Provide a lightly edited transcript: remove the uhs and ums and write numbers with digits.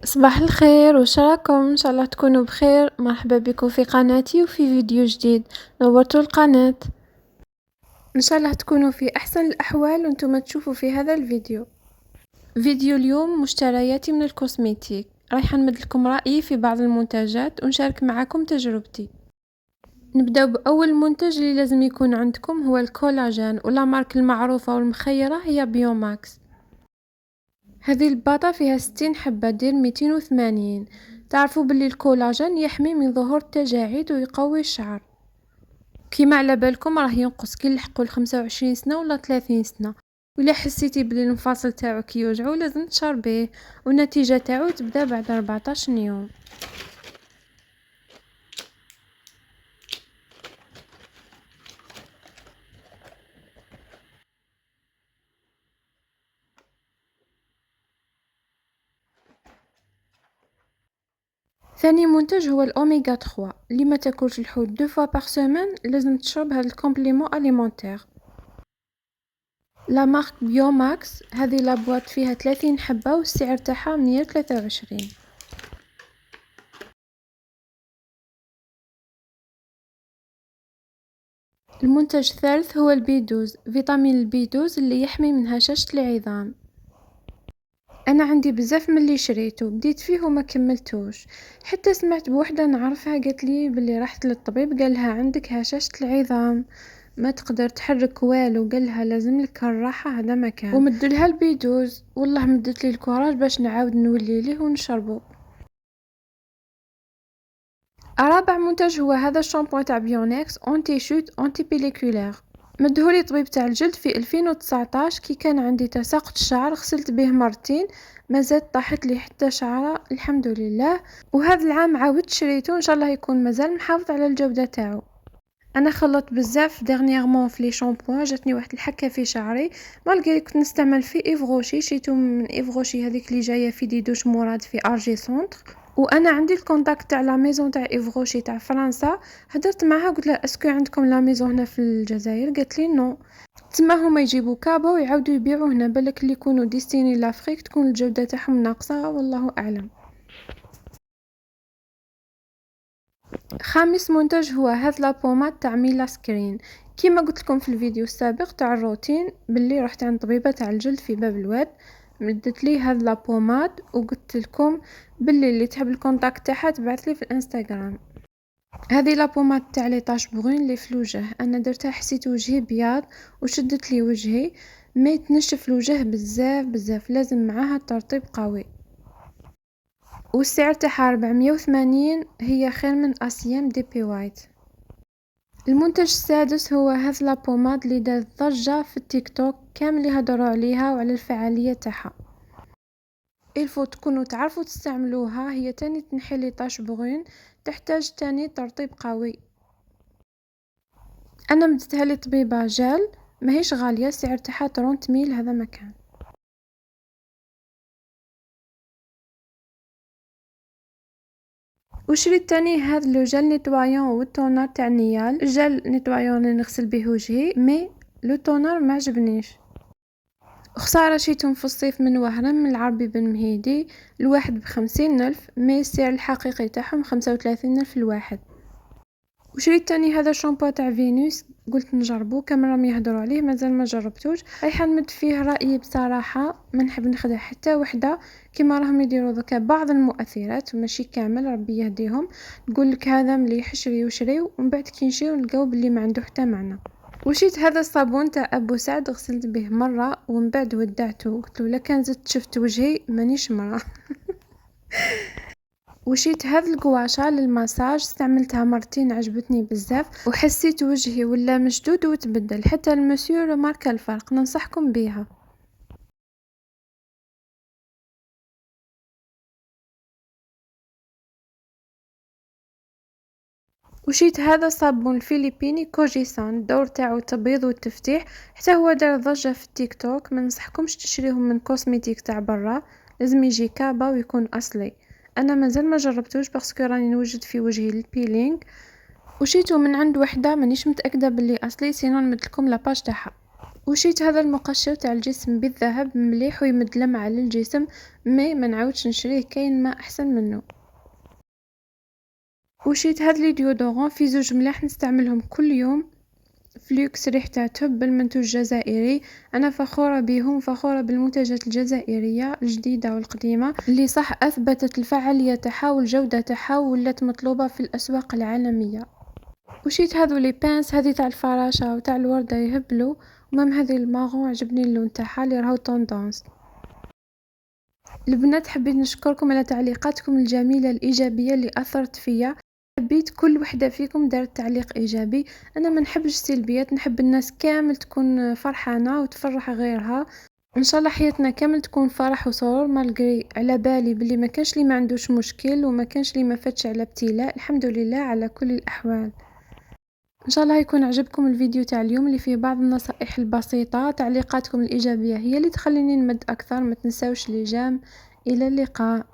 صباح الخير، وش راكم؟ ان شاء الله تكونوا بخير. مرحبا بكم في قناتي وفي فيديو جديد. نورتوا القناة. ان شاء الله تكونوا في احسن الاحوال وانتم تشوفوا في هذا الفيديو. فيديو اليوم مشترياتي من الكوسميتيك. رايحه نمد لكم رايي في بعض المنتجات ونشارك معكم تجربتي. نبداو باول منتج اللي لازم يكون عندكم هو الكولاجين، ولا مارك المعروفه والمخيره هي بيوماكس. هذه الباطة فيها 60 حبة، دير 280. تعرفوا باللي الكولاجين يحمي من ظهور التجاعيد ويقوي الشعر. كيما على بالكم راه ينقص كي نلحقوا 25 سنة ولا 30 سنة. ولا حسيتي بلي المفاصل تاعك يوجعوا لازم تشربيه، والنتيجة تاعو تبدا بعد 14 يوم. ثاني منتج هو الأوميغا 3. اللي ما تاكلش الحوت 2 fois par semaine لازم تشرب هذا الكومبليمون أليمونتير. لا مارك بيوماكس. هذه لابواط فيها 30 حبة والسعر تاعها 123. المنتج الثالث هو البيدوز، فيتامين البيدوز اللي يحمي من هشاشة العظام. انا عندي بزاف من اللي شريته، بديت فيه وما كملتوش. حتى سمعت بوحده نعرفها قالت لي باللي رحت للطبيب قالها عندك هشاشة العظام، ما تقدر تحرك والو، قالها لازم لك الراحه، هذا مكان. ومدلها البيدوز، والله مدت لي الكوراج باش نعاود نولي ليه ونشربه. رابع منتج هو هذا الشامبو تاع بيونيكس اونتي شوت اونتي بيليكولير. مدهولي طبيب تاع الجلد في 2019 كي كان عندي تساقط الشعر، غسلت به مرتين ما زاد طاحت لي حتى شعره الحمد لله. وهذا العام عاودت شريته، ان شاء الله يكون مازال محافظ على الجوده تاعو. انا خلطت بزاف ديرنييرمون في لي شامبو، جاتني واحد الحكه في شعري مالغري كنت نستعمل في ايفغوشي، شيتو من ايفغوشي هذيك اللي جايه في ديدوش مراد في ارجي سونتر. وانا عندي الكونتاكت تاع لا ميزون تاع ايفغوشي تاع فرنسا. هدرت معها قلت لها اسكو عندكم لا ميزون هنا في الجزائر؟ قالت لي نو. تما هما يجيبوا كابا ويعاودوا يبيعوا هنا، بالك اللي يكونوا ديستيني لافريك تكون الجوده تاعهم ناقصه، والله اعلم. خامس منتج هو هذا لابومات تاع ميلا سكرين. كيما قلت لكم في الفيديو السابق تاع الروتين باللي رحت عند طبيبه تاع الجلد في باب الواد، مدت لي هذا لابومات وقلت لكم باللي اللي تحب الكونتاكت تاعها تبعث لي في الانستغرام. هذه لابومات تاع لي طاش بغين اللي في الوجه، انا درتها حسيت وجهي بياض وشدت لي وجهي، ما تنشف الوجه بزاف بزاف، لازم معاها ترطيب قوي. والسعر تاعها 480، هي خير من اسيام دي بي وايت. المنتج السادس هو هذا لابوماد اللي دارت ضجة في التيك توك، كامل يهضروا عليها وعلى الفعالية تاعها. الفو تكونوا تعرفوا تستعملوها، هي تاني تنحي لي طاش بغين، تحتاج تاني ترطيب قوي. انا مدتها لي طبيبة جال، ماهيش غالية، السعر تاعها 30 ميل، هذا مكان. وشريت تاني هذا لو جل نيتوايون والتونر تاع نيال. الجل نيتوايون اللي نغسل به وجهي، مي لو تونر ما عجبنيش. خسارة شيتهم في الصيف من وهران من العربي بن مهيدي، الواحد ب50 ألف، مي السعر الحقيقي تاعهم 35 ألف الواحد. وشريت تاني هذا الشامبو تاع فينوس، قلت نجربو كما راهم يهضروا عليه، مازال ما جربتوش. رايحه نمد فيه رايي بصراحه، ما نحب نخدع حتى وحده كما راهم يديروا ذكا بعض المؤثرات، ماشي كامل، ربي يهديهم. تقول لك هذا مليح شري وشري، ومن بعد كي نشريو نلقاو بلي ما عنده حتى معنى. وشيت هذا الصابون تاع ابو سعد، غسلت به مره ومن بعد ودعته، قلت له لا كان زدت شفت وجهي مانيش مرة. وشيت هذا القواشة للمساج، استعملتها مرتين عجبتني بزاف، وحسيت وجهي ولا مشدود وتبدل، حتى المسيو رمارك الفرق، ننصحكم بيها. وشيت هذا صابون الفلبيني كوجيسان، الدور تاعو تبيض والتفتيح، حتى هو دار ضجة في التيك توك. ما ننصحكمش تشريهم من كوسميتيك تاع برا، لازم يجي كابا ويكون اصلي. انا مازال ما جربتوش باسكو راني نوجد في وجهي البيلينغ. وشيتو من عند وحده مانيش متاكده باللي اصلي، سينو نمدلكم لاباج تاعها. وشيت هذا المقشر تاع الجسم بالذهب مليح ويمد لمعة للجسم، ما نعاودش نشريه، كاين ما احسن منه. وشيت هاد لي ديودورون في زوج ملاح نستعملهم كل يوم، فلوكس ريحة تاعهم بالمنتوج الجزائري. انا فخورة بهم، فخورة بالمنتجات الجزائرية الجديدة والقديمة اللي صح اثبتت الفعالية تاعها والجودة تاعها ولات مطلوبة في الاسواق العالمية. وشيت هذو لي بانس، هذه تاع الفراشة وتاع الوردة يهبلوا، ومام هذه الماغون عجبني اللون تاعها اللي راهو طوندونس. البنات حبيت نشكركم على تعليقاتكم الجميلة الإيجابية اللي أثرت فيا. حبيت كل وحدة فيكم دارت تعليق إيجابي. أنا ما نحبش السلبيات، نحب الناس كامل تكون فرحانة وتفرح غيرها. إن شاء الله حياتنا كامل تكون فرح وسرور، مالغري على بالي بلي ما كانش لي ما عندوش مشكل وما كانش لي ما فاتش على ابتلاء، الحمد لله على كل الأحوال. إن شاء الله يكون عجبكم الفيديو تاع اليوم اللي فيه بعض النصائح البسيطة. تعليقاتكم الإيجابية هي اللي تخليني نمد أكثر، ما تنساوش لي جام. إلى اللقاء.